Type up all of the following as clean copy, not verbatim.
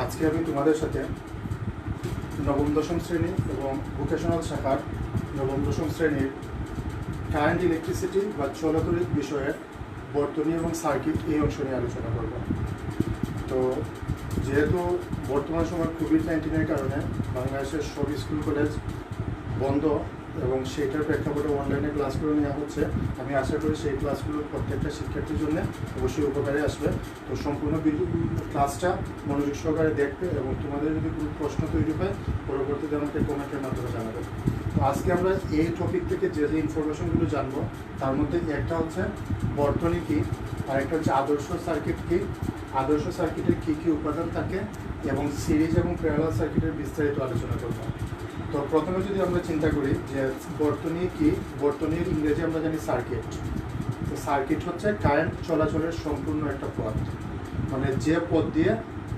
আজকে আমি তোমাদের সাথে নবম দশম শ্রেণী এবং ভোকেশনাল শাখার নবম দশম শ্রেণীর কারেন্ট ইলেকট্রিসিটি বা চলতরিৎ বিষয়ের বর্তনী এবং সার্কিট এই অংশ নিয়ে আলোচনা করব। তো যেহেতু বর্তমান সময় কোভিড-19-এর কারণে বাংলাদেশের সব স্কুল কলেজ বন্ধ এবং সেইটার প্রেক্ষাপটে অনলাইনে ক্লাসগুলো নেওয়া হচ্ছে, আমি আশা করি সেই ক্লাসগুলো প্রত্যেকটা শিক্ষার্থীর জন্য অবশ্যই উপকারে আসবে। তো সম্পূর্ণ ক্লাসটা মনোযোগ সহকারে দেখবে এবং তোমাদের যদি কোনো প্রশ্ন তৈরি হয় পরবর্তীতে আমাকে কমেন্টের মাধ্যমে জানাবে। তো আজকে আমরা এই টপিক থেকে যে যে ইনফরমেশনগুলো জানবো তার মধ্যে একটা হচ্ছে বর্তনী কী, আর একটা হচ্ছে আদর্শ সার্কিট কী, আদর্শ সার্কিটের কী কী উপাদান থাকে এবং সিরিজ এবং প্যারালাল সার্কিটের বিস্তারিত আলোচনা করব। তো প্রথমে যদি আমরা চিন্তা করি যে বর্তনী কি, বর্তনীর ইংরেজি আমরা জানি সার্কিট। তো সার্কিট হচ্ছে কারেন্ট চলাচলের সম্পূর্ণ একটা পথ, মানে যে পথ দিয়ে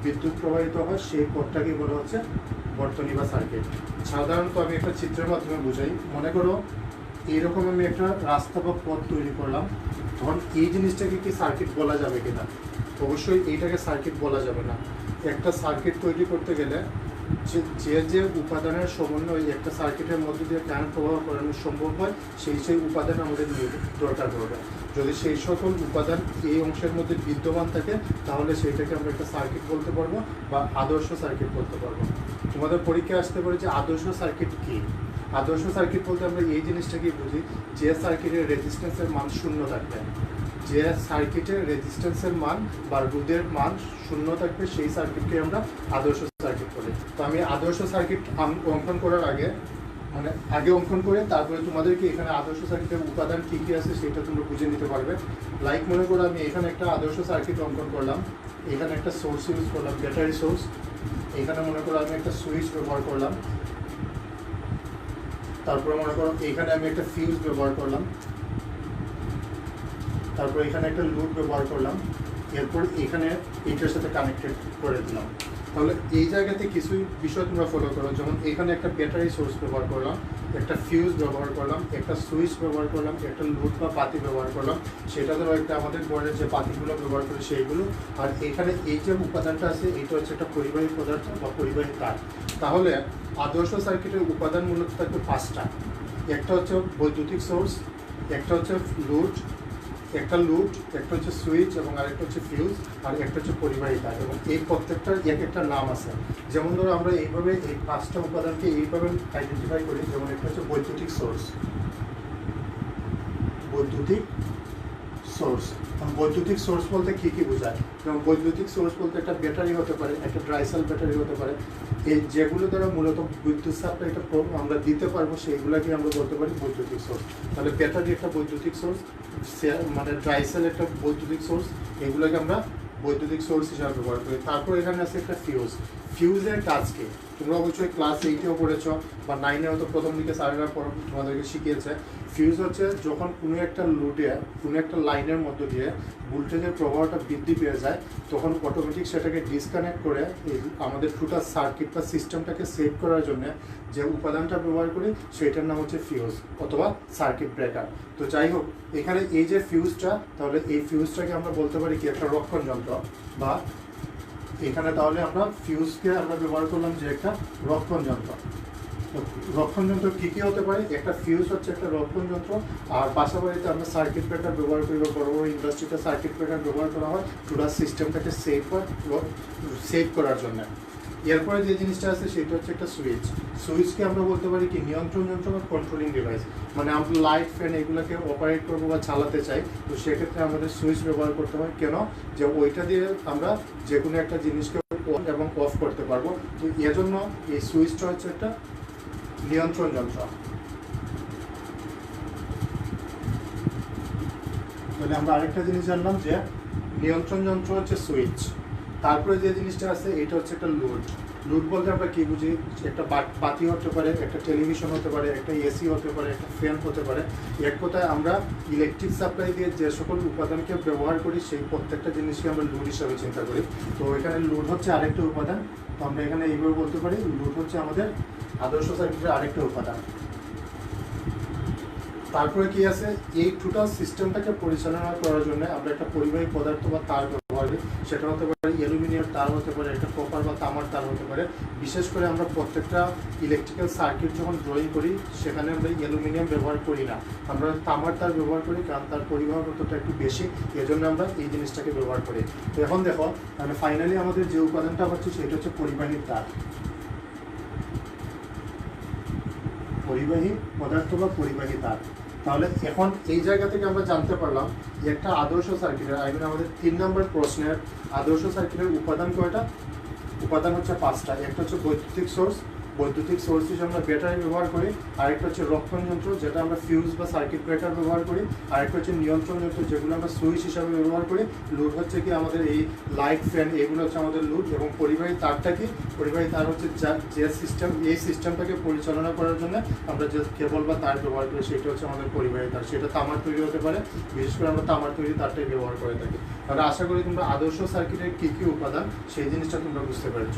বিদ্যুৎ প্রবাহিত হয় সেই পথটাকে বলা হচ্ছে বর্তনী বা সার্কিট। সাধারণত আমি একটা চিত্রের মাধ্যমে বুঝাই। মনে করো এইরকম আমি একটা রাস্তা বা পথ তৈরি করলাম, তখন এই জিনিসটাকে কি সার্কিট বলা যাবে কিনা? অবশ্যই এইটাকে সার্কিট বলা যাবে না। একটা সার্কিট তৈরি করতে গেলে যে উপাদানের সমন্বয় একটা সার্কিটের মধ্যে দিয়ে কারেন্ট প্রবাহ করানো সম্ভব হয় সেই উপাদান আমাদের দরকার পড়বে। যদি সেই সকল উপাদান এই অংশের মধ্যে বিদ্যমান থাকে তাহলে সেইটাকে আমরা একটা সার্কিট বলতে পারবো বা আদর্শ সার্কিট বলতে পারবো। তোমাদের পরীক্ষায় আসতে পারে যে আদর্শ সার্কিট কী। আদর্শ সার্কিট বলতে আমরা এই জিনিসটাকেই বুঝি যে সার্কিটের রেজিস্ট্যান্সের মান শূন্য থাকবে, যে সার্কিটের রেজিস্ট্যান্সের মান বা রোধের মান শূন্য থাকবে সেই সার্কিটকে আমরা আদর্শ সার্কিট বলি। তো আমি আদর্শ সার্কিট অঙ্কন করার আগে অঙ্কন করে তারপরে তোমাদেরকে এখানে আদর্শ সার্কিটের উপাদান কী কী আছে সেটা তোমরা বুঝে নিতে পারবে। লাইক মনে করো আমি এখানে একটা আদর্শ সার্কিট অঙ্কন করলাম, এখানে একটা সোর্স ইউজ করলাম, ব্যাটারি সোর্স। এখানে মনে করো আমি একটা সুইচ ব্যবহার করলাম, তারপরে মনে করো এখানে আমি একটা ফিউজ ব্যবহার করলাম, তারপর এখানে একটা লুপ ব্যবহার করলাম, এরপর এখানে এইটার সাথে কানেক্টেড করে দিলাম। তাহলে এই জায়গাতে কিছু বিষয় তোমরা ফলো করো, যেমন এখানে একটা ব্যাটারি সোর্স ব্যবহার করলাম, একটা ফিউজ ব্যবহার করলাম, একটা সুইচ ব্যবহার করলাম, একটা লুপ বা পাতি ব্যবহার করলাম, সেটা ধরো একটা আমাদের বোর্ডের যে পাতিগুলো ব্যবহার করে সেইগুলো। আর এখানে এই যে উপাদানটা আছে এইটা হচ্ছে একটা পরিবাহী পদার্থ বা পরিবাহী তার। তাহলে আদর্শ সার্কিটের উপাদান মূলত থাকবে পাঁচটা। একটা হচ্ছে বৈদ্যুতিক সোর্স, একটা হচ্ছে একটা লুট, একটা হচ্ছে সুইচ এবং আরেকটা হচ্ছে ফিউজ, আর একটা হচ্ছে পরিবাহী তার। এবং এই প্রত্যেকটার একটা নাম আছে। যেমন ধরো আমরা এইভাবে এই পাঁচটা উপাদানকে এইভাবে আইডেন্টিফাই করি। যেমন একটা হচ্ছে বৈদ্যুতিক সোর্স, বৈদ্যুতিক সোর্স। বৈদ্যুতিক সোর্স বলতে কী কী বোঝায়? যেমন বৈদ্যুতিক সোর্স বলতে একটা ব্যাটারি হতে পারে, একটা ড্রাইসেল ব্যাটারি হতে পারে। এই যেগুলো দ্বারা মূলত বিদ্যুৎ সাপ্লাইটা আমরা দিতে পারবো সেইগুলোকে আমরা বলতে পারি বৈদ্যুতিক সোর্স। তাহলে ব্যাটারি একটা বৈদ্যুতিক সোর্স, মানে ড্রাইসেল একটা বৈদ্যুতিক সোর্স, এগুলোকে আমরা বৈদ্যুতিক সোর্স হিসাবে ব্যবহার করি। তারপর এখানে আছে একটা ফিউজ। ফিউজের কাজ কি তোমরা অবশ্যই ক্লাস 8-এও পড়েছ বা 9-এ হয়তো প্রথম দিকে স্যারেরা তোমাদেরকে শিখিয়েছে। ফিউজ হচ্ছে যখন কোনো একটা লোডে, কোনো একটা লাইনের মধ্য দিয়ে ভোল্টেজের প্রবাহটা বৃদ্ধি পেয়ে যায়, তখন অটোমেটিক সেটাকে ডিসকানেক্ট করে আমাদের টোটাল সার্কিট বা সিস্টেমটাকে সেভ করার জন্য যে উপাদানটা ব্যবহার করি সেটার নাম হচ্ছে ফিউজ অথবা সার্কিট ব্রেকার। তো যাই হোক, এখানে এই যে ফিউজটা, তাহলে এই ফিউজটাকে আমরা বলতে পারি কি একটা রক্ষণ যন্ত্র। বা এখানে তাহলে আমরা ফিউজকে আমরা ব্যবহার করলাম যে একটা রক্ষণ যন্ত্র। রক্ষণ যন্ত্র কী কী হতে পারে? একটা ফিউজ হচ্ছে একটা রক্ষণ যন্ত্র, আর পাশাপাশিতে আমরা সার্কিট ব্রেকার ব্যবহার করি বা বড় বড় ইন্ডাস্ট্রিতে সার্কিট ব্রেকার ব্যবহার করা হয় টোটাল সিস্টেমটাকে সেভ করার জন্য। এরপরে যে জিনিসটা আছে সেটা হচ্ছে একটা সুইচ। সুইচকে আমরা বলতে পারি কি নিয়ন্ত্রণ যন্ত্র বা কন্ট্রোলিং ডিভাইস। মানে আমরা লাইট ফ্যান এগুলোকে অপারেট করবো বা চালাতে চাই, তো সেক্ষেত্রে আমাদের সুইচ ব্যবহার করতে হয়। কেন? যে ওইটা দিয়ে আমরা যে কোনো একটা জিনিসকে অন এবং অফ করতে পারবো। তো এজন্য এই সুইচটা হচ্ছে একটা নিয়ন্ত্রণ যন্ত্র। তাহলে আমরা আরেকটা জিনিস জানলাম যে নিয়ন্ত্রণ যন্ত্র হচ্ছে সুইচ। তারপরে যে জিনিসটা আছে এটা হচ্ছে একটা লোড। লোড বলতে আমরা কী বুঝি? একটা বাতি হতে পারে, একটা টেলিভিশন হতে পারে, একটা এসি হতে পারে, একটা ফ্যান হতে পারে। এক কথায় আমরা ইলেকট্রিক সাপ্লাই দিয়ে যে সকল উপাদানকে ব্যবহার করি সেই প্রত্যেকটা জিনিসকে আমরা লোড হিসাবে চিন্তা করি। তো এখানে লোড হচ্ছে আরেকটা উপাদান। তো আমরা এখানে এইভাবে বলতে পারি লোড হচ্ছে আমাদের আদর্শ সার্কিটের আরেকটা উপাদান। তারপরে কি আছে? এই টোটাল সিস্টেমটাকে পরিচালনা করার জন্য আমরা একটা পরিবাহী পদার্থ বা তার ব্যবহার পারি, সেটা হতে পারে অ্যালুমিনিয়াম তার, হতে পারে একটা কপার বা তামার তার হতে পারে। বিশেষ করে আমরা প্রত্যেকটা ইলেকট্রিক্যাল সার্কিট যখন ড্রয়িং করি সেখানে আমরা অ্যালুমিনিয়াম ব্যবহার করি না, আমরা তামার তার ব্যবহার করি, কারণ তার পরিবাহকতা একটু বেশি, এজন্য আমরা এই জিনিসটাকে ব্যবহার করি। তো এখন দেখো মানে ফাইনালি আমাদের যে উপাদানটা হচ্ছে সেটা হচ্ছে পরিবাহী তার, পরিবাহী পদার্থ বা পরিবাহী তার। তাহলে এখন এই জায়গা থেকে আমরা জানতে পারলাম যে একটা আদর্শ সার্কিটের, আই মিন আমাদের 3 নম্বর প্রশ্নের আদর্শ সার্কিটের উপাদান কয়টা? উপাদান হচ্ছে 5টা। একটা হচ্ছে বৈদ্যুতিক সোর্স, বৈদ্যুতিক সোর্স হিসেবে আমরা ব্যাটারি ব্যবহার করি। আরেকটা হচ্ছে রক্ষণ যন্ত্র, যেটা আমরা ফিউজ বা সার্কিট ব্রেকার ব্যবহার করি। আরেকটা হচ্ছে নিয়ন্ত্রণ যন্ত্র, যেগুলো আমরা সুইচ হিসাবে ব্যবহার করি। লুড হচ্ছে কি আমাদের এই লাইট, ফ্যান, এগুলো হচ্ছে আমাদের লুড। এবং পরিবাহী তারটা কি? পরিবাহী তার হচ্ছে যে সিস্টেম, এই সিস্টেমটাকে পরিচালনা করার জন্য আমরা যে কেবল বা তার ব্যবহার করি সেটা হচ্ছে আমাদের পরিবাহী তার। সেটা তামার তৈরি হতে পারে, বিশেষ করে আমরা তামার তৈরি তারটাই ব্যবহার করে থাকি। তাহলে আশা করি তোমরা আদর্শ সার্কিটের কী কী উপাদান সেই জিনিসটা তোমরা বুঝতে পেরেছ।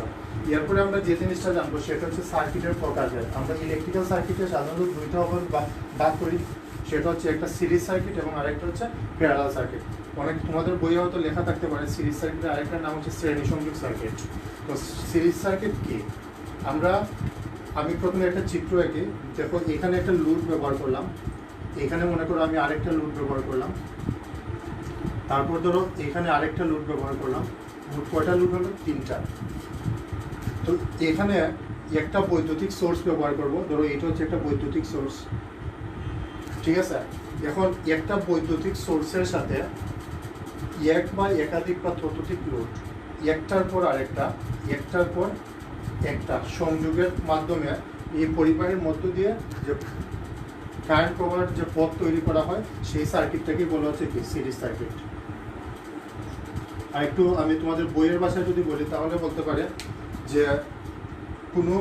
এরপরে আমরা যে জিনিসটা জানবো সেটা হচ্ছে সার্কিটের প্রকারভেদ। আমরা ইলেকট্রিক্যাল সার্কিটে সাধারণত দুইটা ভাগ করি, সেটা হচ্ছে একটা সিরিজ সার্কিট এবং আরেকটা হচ্ছে প্যারালাল সার্কিট। অনেক তোমাদের বইয়ে হয়তো লেখা থাকতে পারে সিরিজ সার্কিটের আরেকটা নাম হচ্ছে শ্রেণী সংযোগ সার্কিট। তো সিরিজ সার্কিট কি? আমি প্রথমে একটা চিত্র এঁকে, দেখো এখানে একটা লুড ব্যবহার করলাম, এখানে মনে করো আমি আরেকটা লুড ব্যবহার করলাম, তারপর ধরো এখানে আরেকটা লুড ব্যবহার করলাম। মোট কয়টা লুড হলো? 3টা। তো এখানে একটা বৈদ্যুতিক সোর্স ব্যবহার করব, ধরো এটা হচ্ছে একটা বৈদ্যুতিক সোর্স, ঠিক আছে? এখন একটা বৈদ্যুতিক সোর্সের সাথে এক বা একাধিক বা ততোধিক লোড একটার পর আরেকটা, একটার পর একটা সংযোগের মাধ্যমে এই পরিবাহের মধ্য দিয়ে যে কারেন্ট প্রবাহের যে পথ তৈরি করা হয় সেই সার্কিটটাকে বলা হচ্ছে কি? Series circuit. আর একটু আমি তোমাদের বইয়ের ভাষায় যদি বলি তাহলে বলতে পারে যে কোনো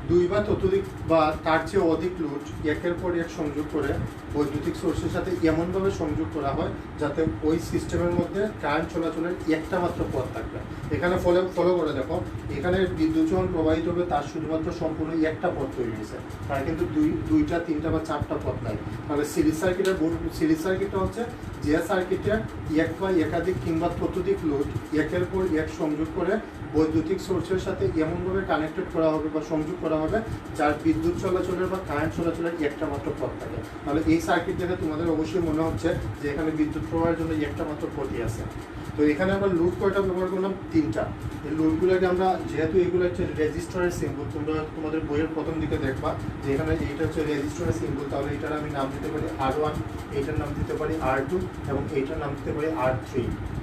2 বা ততোধিক বা তার চেয়ে অধিক লোড একের পর এক সংযোগ করে বৈদ্যুতিক সোর্সের সাথে এমনভাবে সংযোগ করা হয় যাতে ওই সিস্টেমের মধ্যে কারেন্ট চলাচলের একটা মাত্র পথ থাকবে। এখানে ফলো করে দেখো, এখানে বিদ্যুৎ যখন প্রবাহিত হবে তার শুধুমাত্র সম্পূর্ণ একটা পথ তৈরি হয়েছে, তার কিন্তু 2টা 3টা বা 4টা পথ নাই। তাহলে সিরিজ সার্কিটটা হচ্ছে যে সার্কিটে এক বা একাধিক কিংবা ততোধিক লোড একের পর এক সংযোগ করে বৈদ্যুতিক সোর্সের সাথে এমনভাবে কানেক্টেড করা হবে বা সংযোগ করা হবে যার বিদ্যুৎ চলাচলের বা কারেন্ট চলাচলের একটা মাত্র পথ থাকে। তাহলে এই সার্কিট দেখে তোমাদের অবশ্যই মনে হচ্ছে যে এখানে বিদ্যুৎ প্রবাহের জন্য একটা মাত্র পথই আছে। তো এখানে আমরা লুড কয়টা ব্যবহার করলাম? 3টা। এই লুডগুলোকে আমরা, যেহেতু এগুলো হচ্ছে রেজিস্টরের সিম্বল, তোমরা তোমাদের বইয়ের প্রথম দিকে দেখবা যে এখানে এইটা হচ্ছে রেজিস্টরের সিম্বল, তাহলে এটার আমি নাম দিতে পারি R1, এইটার নাম দিতে পারি R2 এবং এইটার নাম দিতে পারি R3।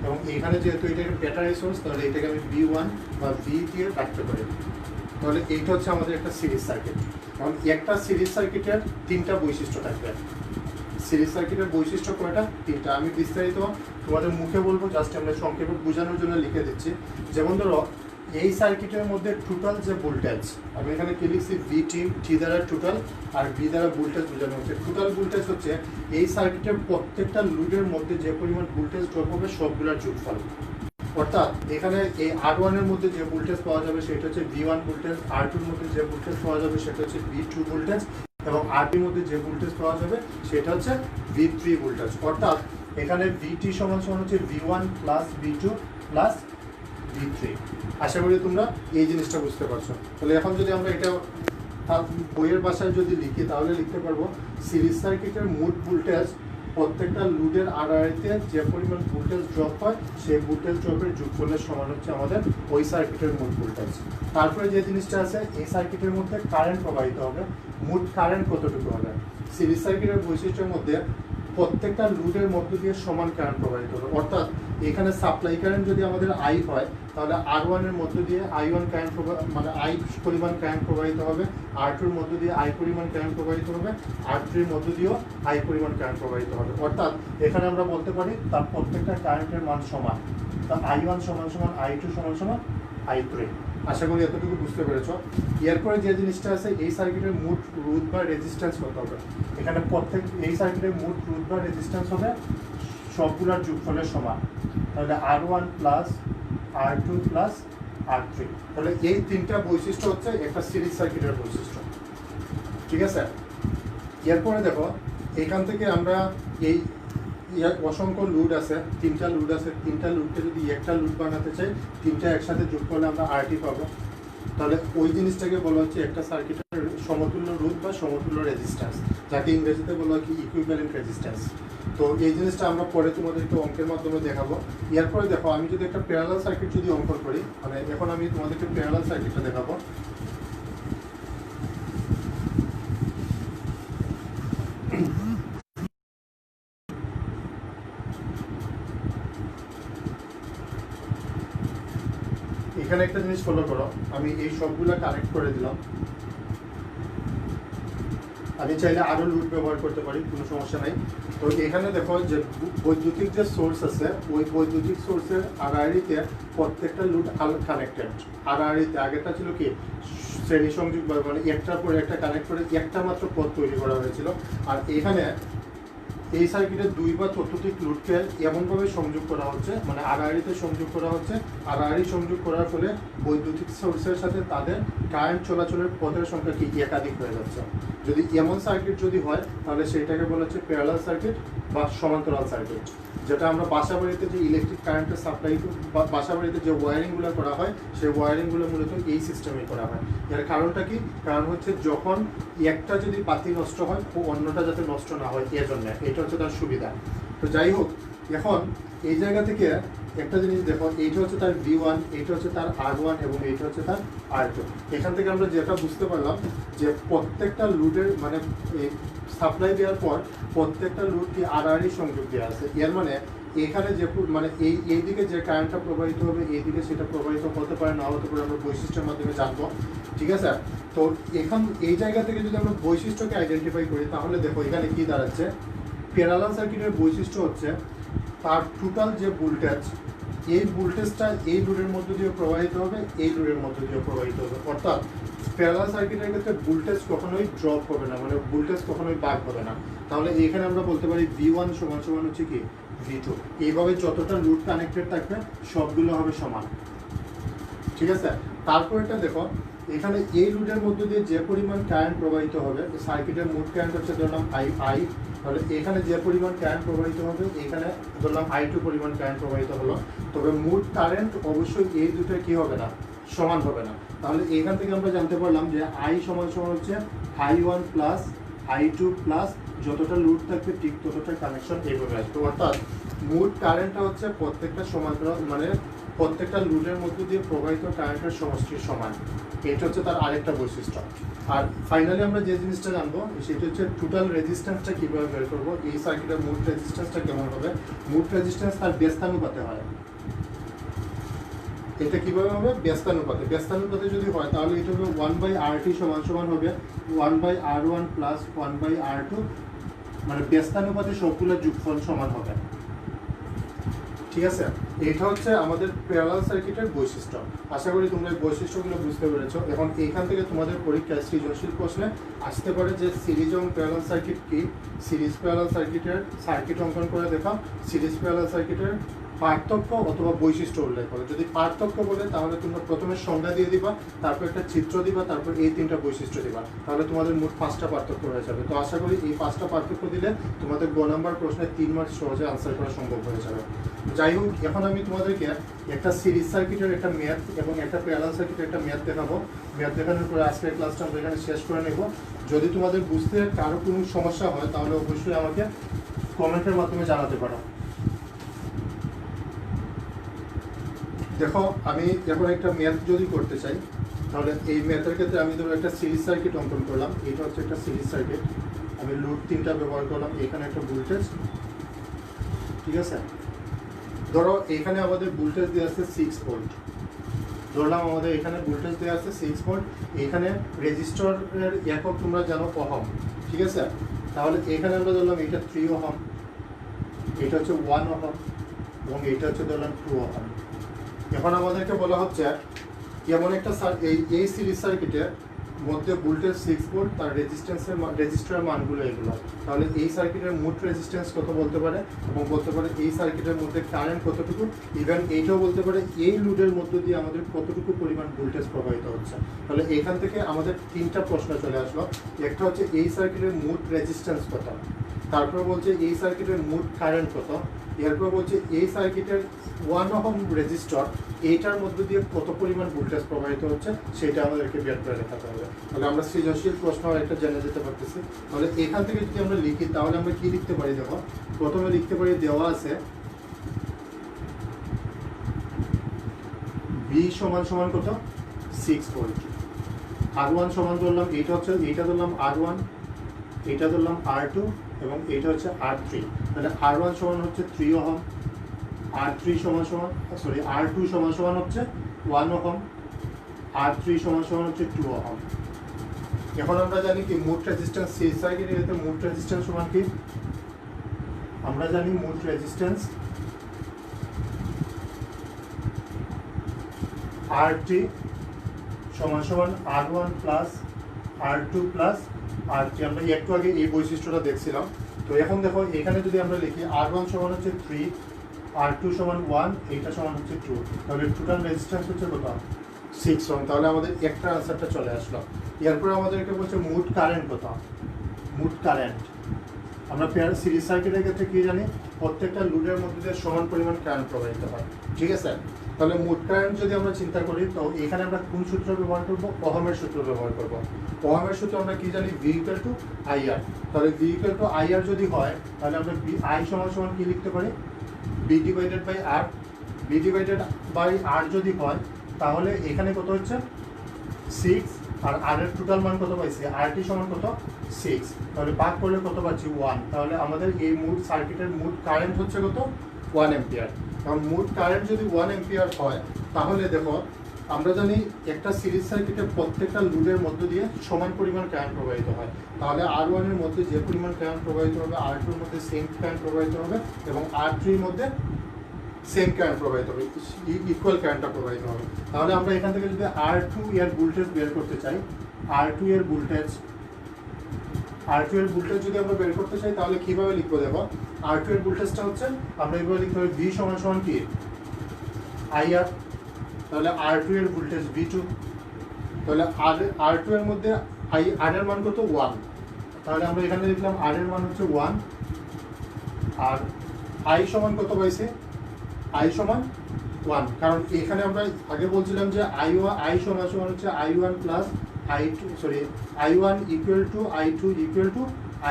এবং এখানে যেহেতু এটা একটা ব্যাটারি সোর্স, তাহলে এটাকে আমি V1 বা V দিয়ে রাখতে পারি। তাহলে এইটা হচ্ছে আমাদের একটা সিরিজ সার্কিট। কারণ একটা সিরিজ সার্কিটের 3টা বৈশিষ্ট্য থাকবে। সিরিজ সার্কিটের বৈশিষ্ট্য কয়টা? 3টা। আমি বিস্তারিত তোমাদের মুখে বলবো, জাস্ট আমরা সংক্ষেপে বোঝানোর জন্য লিখে দিচ্ছি। যেমন ধরো এই সার্কিটের মধ্যে টোটাল যে ভোল্টেজ, আমি এখানে কি লিখছি? টি দ্বারা টোটাল আর বি দ্বারা ভোল্টেজ বোঝানো হচ্ছে। টোটাল ভোল্টেজ হচ্ছে এই সার্কিটের প্রত্যেকটা লুডের মধ্যে যে পরিমাণ ভোল্টেজ ড্রপ হবে সবগুলোর যোগফল। অর্থাৎ এখানে এই R1 এর মধ্যে যে ভোল্টেজ পাওয়া যাবে সেটা হচ্ছে V1 ভোল্টেজ, R2 এর মধ্যে যে ভোল্টেজ পাওয়া যাবে সেটা হচ্ছে V2 ভোল্টেজ এবং RB এর মধ্যে যে ভোল্টেজ পাওয়া যাবে সেটা হচ্ছে V3 ভোল্টেজ। অর্থাৎ এখানে VT সমান হচ্ছে V1 plus V2 plus V3। আশা করি তোমরা এই জিনিসটা বুঝতে পারছো। তাহলে এখন যদি আমরা এটা বইয়ের ভাষায় যদি লিখি তাহলে লিখতে পারবো সিরিজ সার্কিটের মোট ভোল্টেজ প্রত্যেকটা লুডের আড়াআড়িতে যে পরিমাণ ভোল্টেজ ড্রপ হয় সেই ভোল্টেজ ড্রপের যোগফলের সমান হচ্ছে আমাদের ওই সার্কিটের মোট ভোল্টেজ। তারপরে যে জিনিসটা আছে, এই সার্কিটের মধ্যে কারেন্ট প্রবাহিত হবে, মোট কারেন্ট কতটুকু হবে। সিরিজ সার্কিটের বৈশিষ্ট্যের মধ্যে প্রত্যেকটা লুডের মধ্য দিয়ে সমান কারেন্ট প্রবাহিত হবে। অর্থাৎ এখানে সাপ্লাই কারেন্ট যদি আমাদের I হয় তাহলে R1 এর মধ্য দিয়ে I1 কারেন্ট মানে I পরিমাণ কারেন্ট প্রবাহিত হবে, R2 এর মধ্য দিয়ে I পরিমাণ কারেন্ট প্রবাহিত হবে, R3 এর মধ্য দিয়েও I পরিমাণ কারেন্ট প্রবাহিত হবে। অর্থাৎ এখানে আমরা বলতে পারি তার প্রত্যেকটা কারেন্টের মান সমান। তা I1 সমান সমান I2 সমান সমান I3। আশা করি এতটুকু বুঝতে পেরেছ। এরপরে যে জিনিসটা আছে, এই সার্কিটের মোট রোধ বা রেজিস্ট্যান্স কত হবে। এখানে এই সার্কিটের মোট রোধ বা রেজিস্ট্যান্স হবে সবগুলোর যোগফলের সমান। তাহলে R1 plus R2 plus R3। তাহলে এই 3টা বৈশিষ্ট্য হচ্ছে একটা সিরিজ সার্কিটের বৈশিষ্ট্য, ঠিক আছে। এরপরে দেখো এখান থেকে আমরা অসংখ্য লুড আছে, 3টা লুড আছে, 3টা লুডকে যদি একটা লুড বানাতে চাই 3টা একসাথে যোগ করলে আমরা আরটি পাবো। তাহলে ওই জিনিসটাকে বলা হচ্ছে একটা সার্কিটের সমতুল্য রোধ বা সমতুল্য রেজিস্ট্যান্স, যাকে ইংরেজিতে বলা হয় কি ইকুইভ্যালেন্ট রেজিস্ট্যান্স। তো এই জিনিসটা আমরা পরে তোমাদেরকে অঙ্কের মাধ্যমে দেখাবো। এরপরে দেখো আমি যদি একটা প্যারালাল সার্কিট যদি অঙ্কন করি, মানে এখন আমি তোমাদেরকে প্যারালাল সার্কিটটা দেখাবো। এখানে একটা জিনিস ফলো করো, আমি এই সবগুলা কানেক্ট করে দিলাম। আমি চাইলে আরো লুড ব্যবহার করতে পারি, কোনো সমস্যা নাই। তো এখানে দেখো যে বৈদ্যুতিক যে সোর্স আছে, ওই বৈদ্যুতিক সোর্সের আড়াআড়িতে প্রত্যেকটা লুড কানেক্টেড। আড়াআড়িতে আগেরটা ছিল কি শ্রেণী সংযোগ, মানে একটার পরে একটা কানেক্ট করে একটা মাত্র পথ তৈরি করা হয়েছিল। আর এখানে এই সার্কিটের 2 বা চতুর্থিক লুডকে এমনভাবে সংযোগ করা হচ্ছে, মানে আড়াআড়িতে সংযোগ করা হচ্ছে। আড়াআড়ি সংযোগ করার ফলে বৈদ্যুতিক সোর্সের সাথে তাদের কারেন্ট চলাচলের পথের সংখ্যা কি একাধিক হয়ে যাচ্ছে। যদি এমন সার্কিট যদি হয় তাহলে সেটাকে বলা হচ্ছে প্যারালাল সার্কিট বা সমান্তরাল সার্কিট। যেটা আমরা বাসা বাড়িতে যে ইলেকট্রিক কারেন্টের সাপ্লাই বা বাসা বাড়িতে যে ওয়ারিংগুলো করা হয়, সেই ওয়ারিংগুলো মূলত এই সিস্টেমে করা হয়। এর কারণটা কি? কারণ হচ্ছে যখন একটা যদি বাতি নষ্ট হয় ও অন্যটা যাতে নষ্ট না হয়, এর জন্য এটা হচ্ছে তার সুবিধা। তো যাই হোক, এখন এই জায়গা থেকে একটা জিনিস দেখো, এইটা হচ্ছে তার V1, এইটা হচ্ছে তার R1 এবং এইটা হচ্ছে তার R2। এখান থেকে আমরা যেটা বুঝতে পারলাম যে প্রত্যেকটা লুডের মানে সাপ্লাই দেওয়ার পর প্রত্যেকটা লুডটি আড়াআড়ি সংযোগ দেওয়া আছে। এর মানে এখানে যে মানে এই দিকে যে কারেন্টটা প্রবাহিত হবে এই দিকে সেটা প্রবাহিত হতে পারে না হতে পারে, আমরা বৈশিষ্ট্যের মাধ্যমে জানবো। ঠিক আছে? তো এখন এই জায়গা থেকে যদি আমরা বৈশিষ্ট্যকে আইডেন্টিফাই করি তাহলে দেখো এখানে কি দাঁড়াচ্ছে। প্যারালাল সার্কিটের বৈশিষ্ট্য হচ্ছে তার টোটাল যে ভোল্টেজ, এই ভোল্টেজটা এই লুডের মধ্য দিয়ে প্রবাহিত হবে, এই লুডের মধ্য দিয়ে প্রবাহিত হবে। অর্থাৎ প্যারালাল সার্কিটের ক্ষেত্রে ভোল্টেজ কখনোই ড্রপ হবে না, মানে ভোল্টেজ কখনোই বাড় হবে না। তাহলে এখানে আমরা বলতে পারি V1 সমান সমান হচ্ছে কি V2। এইভাবে যতটা লুড কানেক্টেড থাকবে সবগুলো হবে সমান। ঠিক আছে? তারপর এটা দেখো, এখানে এই লুডের মধ্য দিয়ে যে পরিমাণ কারেন্ট প্রবাহিত হবে, সার্কিটের মোট কারেন্ট হচ্ছে ধরলাম I, তাহলে এখানে যে পরিমাণ কারেন্ট প্রবাহিত হবে এখানে ধরলাম I2 পরিমাণ কারেন্ট প্রবাহিত হলো। তবে মোট কারেন্ট অবশ্যই এই দুটো কি হবে না, সমান হবে না। তাহলে এখান থেকে আমরা জানতে পারলাম যে I সমান সমান হচ্ছে I1 প্লাস I2 প্লাস যতটা লুড থাকবে ঠিক ততটা কানেকশন এইভাবে আসবে। অর্থাৎ মোট কারেন্টটা হচ্ছে প্রত্যেকটা সমান্তরাল, মানে প্রত্যেকটা লুডের মধ্যে দিয়ে প্রবাহিত কারেন্টের সমষ্টির সমান। এটা হচ্ছে তার আরেকটা বৈশিষ্ট্য। আর ফাইনালি আমরা যে জিনিসটা জানবো সেটা হচ্ছে টোটাল রেজিস্ট্যান্সটা কীভাবে বের করবো, এই সার্কিটের মোট রেজিস্ট্যান্সটা কেমন হবে। মোট রেজিস্ট্যান্স তার ব্যস্তানুপাতে হয়। এটা কীভাবে হবে? ব্যস্তানুপাতে। ব্যস্তানুপাতে যদি হয় তাহলে এটা হবে 1/RT সমান সমান হবে 1/R1 প্লাস 1/R2, মানে ব্যস্তানুপাতে সবগুলোর যোগফল সমান হবে। ঠিক আছে? এটা হচ্ছে আমাদের প্যারালাল সার্কিটের বৈশিষ্ট্য। আশা করি তোমরা এই বৈশিষ্ট্যগুলো বুঝতে পেরেছো। এখন এইখান থেকে তোমাদের পরীক্ষায় সৃজনশীল প্রশ্নে আসতে পারে যে সিরিজ এবং প্যারালাল সার্কিট কি। সিরিজ প্যারালাল সার্কিটের সার্কিট অঙ্কন করে দেখা, সিরিজ প্যারালাল সার্কিটের পার্থক্য অথবা বৈশিষ্ট্য উল্লেখ করে। যদি পার্থক্য বলে তাহলে তোমরা প্রথমে সংজ্ঞা দিয়ে দিবা, তারপর একটা চিত্র দিবা, তারপর এই 3টা বৈশিষ্ট্য দিবা, তাহলে তোমাদের মোট 5টা পার্থক্য হয়ে যাবে। তো আশা করি এই 5টা পার্থক্য দিলে তোমাদের 2 নম্বর প্রশ্নে 3 মার্ক সহজে আনসার করা সম্ভব হয়ে যাবে। যাই হোক, এখন আমি তোমাদেরকে একটা সিরিজ সার্কিটের একটা ম্যাথ এবং একটা প্যারালাল সার্কিটের একটা ম্যাথ দেখাবো। ম্যাথ দেখানোর পরে আজকের ক্লাসটা আমরা এখানে শেষ করে নেব। যদি তোমাদের বুঝতে কারো কোনো সমস্যা হয় তাহলে অবশ্যই আমাকে কমেন্টের মাধ্যমে জানাতে পারো। দেখো, আমি এখন একটা ম্যাথ যদি করতে চাই তাহলে এই ম্যাথের ক্ষেত্রে আমি ধরো একটা সিরিজ সার্কিট অঙ্কন করলাম। এটা হচ্ছে একটা সিরিজ সার্কিট, আমি লুড 3টা ব্যবহার করলাম, এখানে একটা ভোল্টেজ। ঠিক আছে? ধরো এখানে আমাদের ভোল্টেজ দেওয়া আছে 6 ভোল্ট। ধরলাম আমাদের এখানে ভোল্টেজ দেওয়া আছে 6 ভোল্ট। এখানে রেজিস্টরের একক তোমরা জানো ওহম। ঠিক আছে? তাহলে এখানে আমরা ধরলাম এটা 3 ওহম, এটা হচ্ছে 1 ওহম এবং এটা হচ্ছে ধরলাম 2 ওহম। এখন আমাদেরকে বলা হচ্ছে এমন একটা এই সিরিজ সার্কিটের মধ্যে ভোল্টেজ 6 ভোল্ট, তার রেজিস্ট্যান্সের মানগুলো এগুলো। তাহলে এই সার্কিটের মোট রেজিস্ট্যান্স কত বলতে পারে এবং বলতে পারে এই সার্কিটের মধ্যে কারেন্ট কতটুকু, ইভেন এইটাও বলতে পারে এই লুডের মধ্য দিয়ে আমাদের কতটুকু পরিমাণ ভোল্টেজ প্রবাহিত হচ্ছে। তাহলে এখান থেকে আমাদের 3টা প্রশ্ন চলে আসলো। একটা হচ্ছে এই সার্কিটের মোট রেজিস্ট্যান্স কত, তারপর বলছে এই সার্কিটের মোট কারেন্ট কত, এরপর বলছে এই সার্কিটের 1 ওহম রেজিস্টর এইটার মধ্যে দিয়ে কত পরিমাণ ভোল্টেজ প্রবাহিত হচ্ছে সেটা আমাদেরকে বের করে দেখাতে হবে। তাহলে আমরা সৃজনশীল প্রশ্ন একটা জেনে যেতে পারতেছি। তাহলে এখান থেকে যদি আমরা লিখি তাহলে আমরা কি লিখতে পারি দেখো, প্রথমে লিখতে পারি দেওয়া আছে V সমান সমান কত 6 ভোল্ট, R1 সমান ধরলাম এইটা ধরলাম R1, এইটা ধরলাম R2 এবং এইটা হচ্ছে R3। তাহলে R1 সমান হচ্ছে 3 ওহম, R2 সমান সমান হচ্ছে 1 ওহম, R3 সমান সমান হচ্ছে 2 ওহম। এখন আমরা জানি কি মোট রেজিস্ট্যান্স সেই সার্কিটের মোট রেজিস্ট্যান্স সমান কি, আমরা জানি মোট রেজিস্ট্যান্স RT সমান সমান R1 plus R2 plus R3। আমরা একটু আগে এই বৈশিষ্ট্যটা দেখছিলাম। তো এখন দেখো এখানে যদি আমরা লিখি R1 সমান হচ্ছে 3, R2 সমান 1, এইটা সমান হচ্ছে 2, তাহলে টোটাল রেজিস্ট্যান্স হচ্ছে কত 6 ওহম। তাহলে আমাদের একটা আনসারটা চলে আসলো। এরপর আমাদেরকে বলছে মোট কারেন্ট কত, মোট কারেন্ট আমরা পেয়ার সিরিজ সার্কিটের ক্ষেত্রে কি জানি প্রত্যেকটা লোডের মধ্যে দিয়ে সমান পরিমাণ কারেন্ট প্রবাহিত হয়, ঠিক আছে। তাহলে মোট কারেন্ট যদি আমরা চিন্তা করি তো এখানে আমরা কোন সূত্র ব্যবহার করব, ওহমের সূত্র ব্যবহার করব। ওহমের সূত্র আমরা কি জানি V = IR। তাহলে V = IR যদি হয় তাহলে আমরা I সমান সমান কি লিখতে পারি B/R। B/R যদি হয় তাহলে এখানে কত হচ্ছে 6 আর R এর টোটাল মান কত পাইছি, RT সমান কত 6, তাহলে ভাগ করলে কত পাচ্ছি 1। তাহলে আমাদের এই মোট সার্কিটের মোট কারেন্ট হচ্ছে কত 1 অ্যাম্পিয়ার। কারণ মোট কারেন্ট যদি 1 অ্যাম্পিয়ার হয় তাহলে দেখো আমরা জানি একটা সিরিজ সার্কিটের প্রত্যেকটা লোডের মধ্য দিয়ে সমান পরিমাণ কারেন্ট প্রবাহিত হয়। তাহলে R1 এর মধ্যে যে পরিমাণ কারেন্ট প্রবাহিত হবে R2 এর মধ্যে সেম কারেন্ট প্রবাহিত হবে এবং R3 এর মধ্যে সেম কারেন্ট প্রবাহিত হবে, ইকুয়াল কারেন্টটা প্রবাহিত হবে। তাহলে আমরা এখান থেকে যদি R2 এর ভোল্টেজ বের করতে চাই, R2 এর ভোল্টেজ যদি আমরা বের করতে চাই তাহলে কিভাবে লিখবো দেখো, R2 এর ভোল্টেজটা হচ্ছে আমরা এইভাবে লিখতে হবে V সমান সমান কি IR। তাহলে R2 এর ভোল্টেজ V2, তাহলে R2 এর মধ্যে R এর মান কত 1, তাহলে আমরা এখানে লিখলাম R এর মান হচ্ছে 1 আর I সমান কত পাইছে I সমান 1। কারণ এখানে আমরা আগে বলছিলাম যে I সমান সমান হচ্ছে I1 plus I1 equal to I2 equal to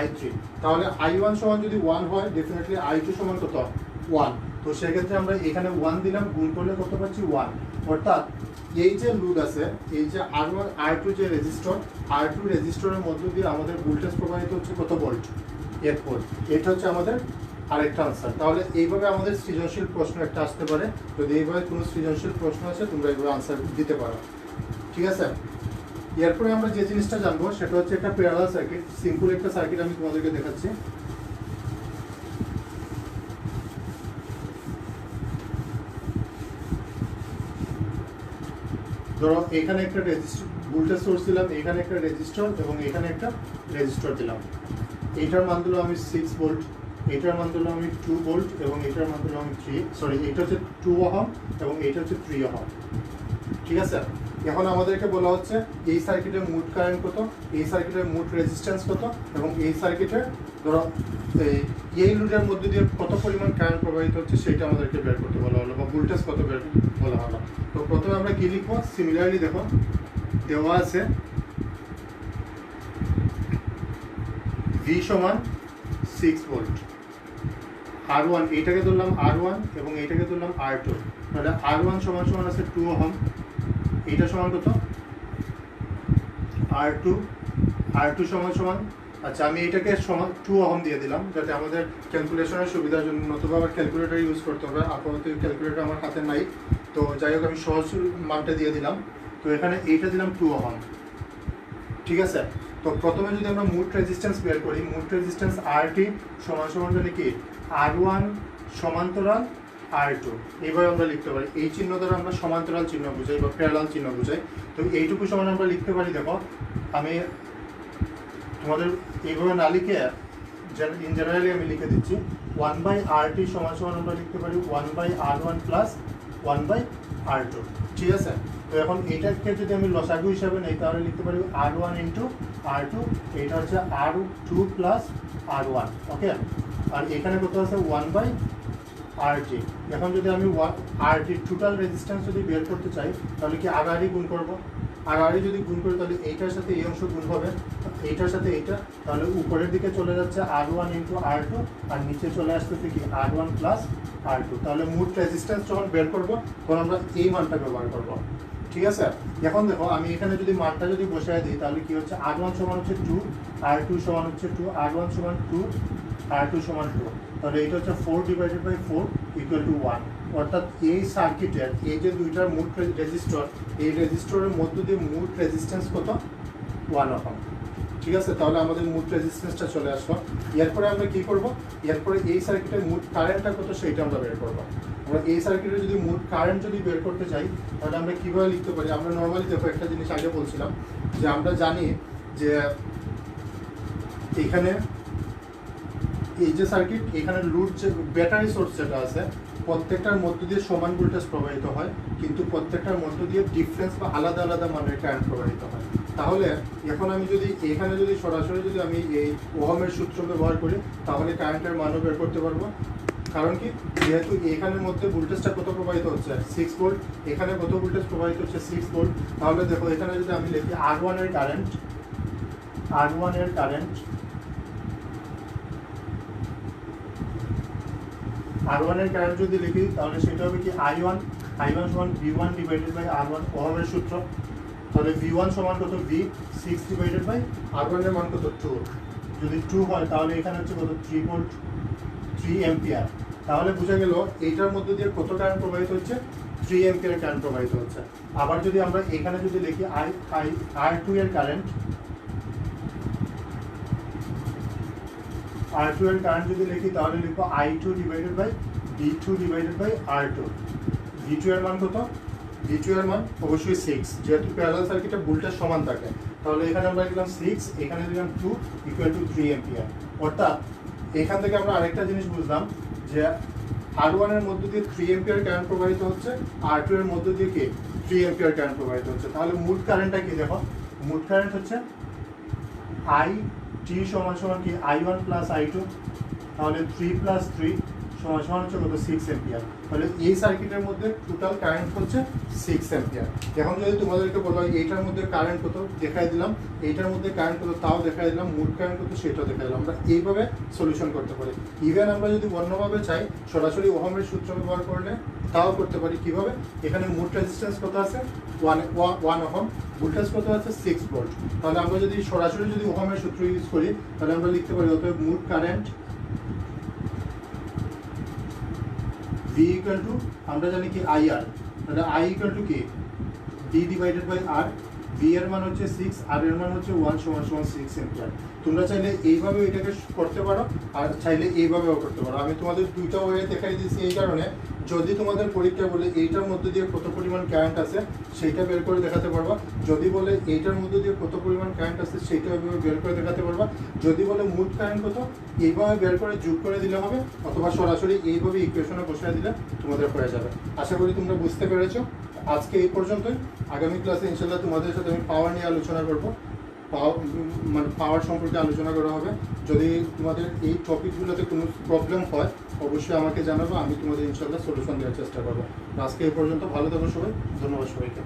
I3। তাহলে I1 সমান যদি 1 হয় ডেফিনেটলি I2 সমান কত 1। তো সেক্ষেত্রে আমরা এখানে 1 দিলাম, গুণ করলে কত পাচ্ছি 1। অর্থাৎ এই যে লোড আছে, এই যে R1 R2 যে রেজিস্টর, R2 রেজিস্টরের মধ্য দিয়ে আমাদের ভোল্টেজ প্রবাহিত হচ্ছে কত ভোল্ট 1 ভোল্ট। এটা হচ্ছে আমাদের আরেকটা আনসার। তাহলে এইভাবে আমাদের সৃজনশীল প্রশ্ন একটা আসতে পারে। যদি এইভাবে কোনো সৃজনশীল প্রশ্ন আছে তোমরা এইভাবে আনসার দিতে পারো, ঠিক আছে। এরপরে আমরা যে জিনিসটা জানবো সেটা হচ্ছে একটা প্যারালাল সার্কিট। সিম্পল একটা সার্কিট আমি তোমাদেরকে দেখাচ্ছি। ধরো এখানে একটা রেজিস্টর ভোল্টেজ সোর্স দিলাম, এখানে একটা রেজিস্টর এবং এখানে একটা রেজিস্টর দিলাম। এইটার মান দিলাম আমি 6 ভোল্ট, এটার মান দিলাম আমি 2 ভোল্ট এবং এটার মান দিলাম আমি এটা হচ্ছে 2 ওহম এবং এটা হচ্ছে 3 ওহম, ঠিক আছে। এখন আমাদেরকে বলা হচ্ছে এই সার্কিটের মোট কারেন্ট কত, এই সার্কিটের মোট রেজিস্ট্যান্স কত এবং এই সার্কিটের ধরো এই লোডের মধ্যে দিয়ে কত পরিমাণ কারেন্ট প্রবাহিত হচ্ছে সেটা আমাদেরকে বের করতে বলা হলো বা ভোল্টেজ কত বের বলা হলো। তো প্রথমে আমরা কি লিখবো, সিমিলারলি দেখো দেওয়া আছে V সমান 6 ভোল্ট, R1 এইটাকে ধরলাম R1 এবং এইটাকে ধরলাম R2। তাহলে R1 সমান সমান আছে 2 ওহম, এইটা সমান কত R2 সমান সমান, আচ্ছা আমি এটাকে সমান 2 ওহম দিয়ে দিলাম যাতে আমাদের ক্যালকুলেশনের সুবিধার জন্য, নতুবা আবার ক্যালকুলেটর ইউজ করতে হবে। আপাতত ক্যালকুলেটর আমার হাতে নাই, তো যাই হোক আমি সহজ মানটা দিয়ে দিলাম। তো এখানে এইটা দিলাম 2 ওহম, ঠিক আছে। তো প্রথমে যদি আমরা মোট রেজিস্ট্যান্স বের করি, মোট রেজিস্ট্যান্স RT সমান সমান জানি কি R1 সমান্তরাল R2, এইভাবে আমরা লিখতে পারি। এই চিহ্ন দ্বারা আমরা সমান্তরাল চিহ্ন বুঝাই বা প্যারালাল চিহ্ন বুঝাই। তো এইটুকু সমান আমরা লিখতে পারি, দেখো আমি তোমাদের এইভাবে না লিখে ইন জেনারেলি আমি লিখে দিচ্ছি 1/RT সমান সমান আমরা লিখতে পারি 1/R1 প্লাস 1/R2, ঠিক আছে। তো এখন এইটাকে যদি আমি লসাগু হিসাবে নেই তাহলে লিখতে পারি R1 ইন্টু R2, এটা হচ্ছে R2 প্লাস R1, ওকে। আর এখানে কত আছে 1/RT। এখন যদি আমি RT টোটাল রেজিস্ট্যান্স যদি বের করতে চাই তাহলে কি আড়াআড়ি গুণ করব, আড়াআড়ি যদি গুণ করি তাহলে এইটার সাথে এই অংশ গুণ হবে, এইটার সাথে এইটা, তাহলে উপরের দিকে চলে যাচ্ছে R1 ইন্টু R2 আর নিচে চলে আসতেছে কি R1 প্লাস R2। তাহলে মোট রেজিস্ট্যান্স যখন বের করবো তখন আমরা এই মানটা ব্যবহার করবো, ঠিক আছে। এখন দেখো আমি এখানে যদি মানটা যদি বসায় দিই তাহলে কি হচ্ছে R1 সমান হচ্ছে 2, R2 সমান হচ্ছে 2, R1 সমান 2, R2 সমান 2, তাহলে এটা হচ্ছে 4/4 ইকুয়াল টু 1। অর্থাৎ এই সার্কিটের এই যে দুইটার মোট রেজিস্টর, এই রেজিস্টরের মধ্য দিয়ে মোট রেজিস্ট্যান্স কত 1 ওহম, ঠিক আছে। তাহলে আমাদের মোট রেজিস্ট্যান্সটা চলে আসলো। এরপরে আমরা কি করব, এরপরে এই সার্কিটের মোট কারেন্টটা কত সেইটা আমরা বের করবো। আমরা এই সার্কিটের যদি মোট কারেন্ট যদি বের করতে চাই তাহলে আমরা কীভাবে লিখতে পারি, আমরা নর্মালি দেখো একটা জিনিস আগে বলছিলাম যে আমরা জানি যে এখানে এই যে সার্কিট, এখানে লোড যে ব্যাটারি সোর্স যেটা আছে প্রত্যেকটার মধ্য দিয়ে সমান ভোল্টেজ প্রবাহিত হয়, কিন্তু প্রত্যেকটার মধ্য দিয়ে ডিফারেন্স বা আলাদা আলাদা মানের কারেন্ট প্রবাহিত হয়। তাহলে এখন আমি যদি এখানে যদি সরাসরি যদি আমি এই ওহমের সূত্র ব্যবহার করি তাহলে কারেন্টের মানও বের করতে পারবো। কারণ কি, যেহেতু এখানের মধ্যে ভোল্টেজটা কত প্রবাহিত হচ্ছে 6 ভোল্ট, এখানে কত ভোল্টেজ প্রবাহিত হচ্ছে 6 ভোল্ট, তাহলে দেখো এখানে যদি আমি লিখি R1 এর কারেন্ট, R1 এর কারেন্ট, R1 এর কারেন্ট যদি লিখি তাহলে সেটা হবে কি I1 সমান V1 ডিভাইডেড বাই R1 ওহমের সূত্র। তাহলে V1 সমান কত V6 ডিভাইডেড বাই R1 এর মান কত 2, যদি 2 হয় তাহলে এখানে হচ্ছে কত 3 ভোল্ট 3 অ্যাম্পিয়ার। তাহলে বোঝা গেল এইটার মধ্যে দিয়ে কত কারেন্ট প্রবাহিত হচ্ছে 3 অ্যাম্পিয়ার কারেন্ট প্রবাহিত হচ্ছে। আবার যদি আমরা এখানে যদি লিখি R2 এর কারেন্ট, R2 এর কারেন্ট যদি লিখি তাহলে লিখবো I2 divided by V2 divided by R2। V2 এর মান কত, V2 এর মান অবশ্যই 6, যেহেতু প্যারালাল সার্কিটে ভোল্টেজ সমান থাকে তাহলে এখানে আমরা লিখলাম 6, এখানে দিলাম 2 ইকুয়াল টু 3 অ্যাম্পিয়ার। অর্থাৎ এখান থেকে আমরা আরেকটা জিনিস বুঝলাম যে R1 এর মধ্য দিয়ে 3 অ্যাম্পিয়ার কারেন্ট প্রবাহিত হচ্ছে, R2 এর মধ্য দিয়ে কি 3 অ্যাম্পিয়ার কারেন্ট প্রবাহিত হচ্ছে। তাহলে মোট কারেন্টটা কি দেখো, মোট কারেন্ট হচ্ছে IT সমান সমান কি I1 প্লাস I2, তাহলে 3 প্লাস 3 সমান সমান হচ্ছে কত 6 অ্যাম্পিয়ার। তাহলে এই সার্কিটের মধ্যে টোটাল কারেন্ট হচ্ছে 6 অ্যাম্পিয়ার। এখন যদি তোমাদেরকে বলা হয় এইটার মধ্যে কারেন্ট কত দেখাই দিলাম, এইটার মধ্যে কারেন্ট কত তাও দেখাই দিলাম, মোট কারেন্ট কত সেটাও দেখাই দিলাম, আমরা এইভাবে সলিউশন করতে পারি। ইভেন আমরা যদি অন্যভাবে চাই সরাসরি ওহমের সূত্র ব্যবহার করলে তাও করতে পারি। কিভাবে, এখানে মোট রেজিস্ট্যান্স কত আছে 1 ওহম, ভোল্টেজ কত আছে 6 ভোল্ট, তাহলে আমরা যদি সরাসরি যদি ওহমের সূত্র ইউজ করি তাহলে আমরা লিখতে পারি অতএব মোট কারেন্ট V ইকুয়াল টু, আমরা জানি কি IR, তাহলে I ইকুয়াল টু কি D divided by R। V এর মান হচ্ছে 6, R এর মান হচ্ছে 1 সমান সমান 6 অ্যাম্পিয়ার। তোমরা চাইলে এইভাবে এটাকে করতে পারো আর চাইলে এইভাবেও করতে পারো। আমি তোমাদের দুইটা ওয়ে দেখাই দিয়েছি এই কারণে, যদি তোমাদের পরীক্ষায় বলে এইটার মধ্যে দিয়ে কত পরিমাণ কারেন্ট আছে সেইটা বের করে দেখাতে পারবা, যদি বলে এইটার মধ্যে দিয়ে কত পরিমাণ কারেন্ট আছে সেইটা বের করে দেখাতে পারবা, যদি বলে মোট কারেন্ট কত এইভাবে বের করে যোগ করে দিলে হবে, অথবা সরাসরি এইভাবে ইকুয়েশনে বসায় দিলে তোমাদের হয়ে যাবে। আশা করি তোমরা বুঝতে পেরেছো। আজকে এই পর্যন্তই। আগামী ক্লাসে ইনশাল্লাহ তোমাদের সাথে আমি পাওয়ার নিয়ে আলোচনা করবো, মানে পাওয়ার সম্পর্কে আলোচনা করা হবে। যদি তোমাদের এই টপিকগুলোতে কোনো প্রবলেম হয় অবশ্যই আমাকে জানাবো, আমি তোমাদের ইনশাল্লাহ সলিউশন দেওয়ার চেষ্টা করবো। আজকে এই পর্যন্ত, ভালো থাকো সবাই, ধন্যবাদ সবাইকে।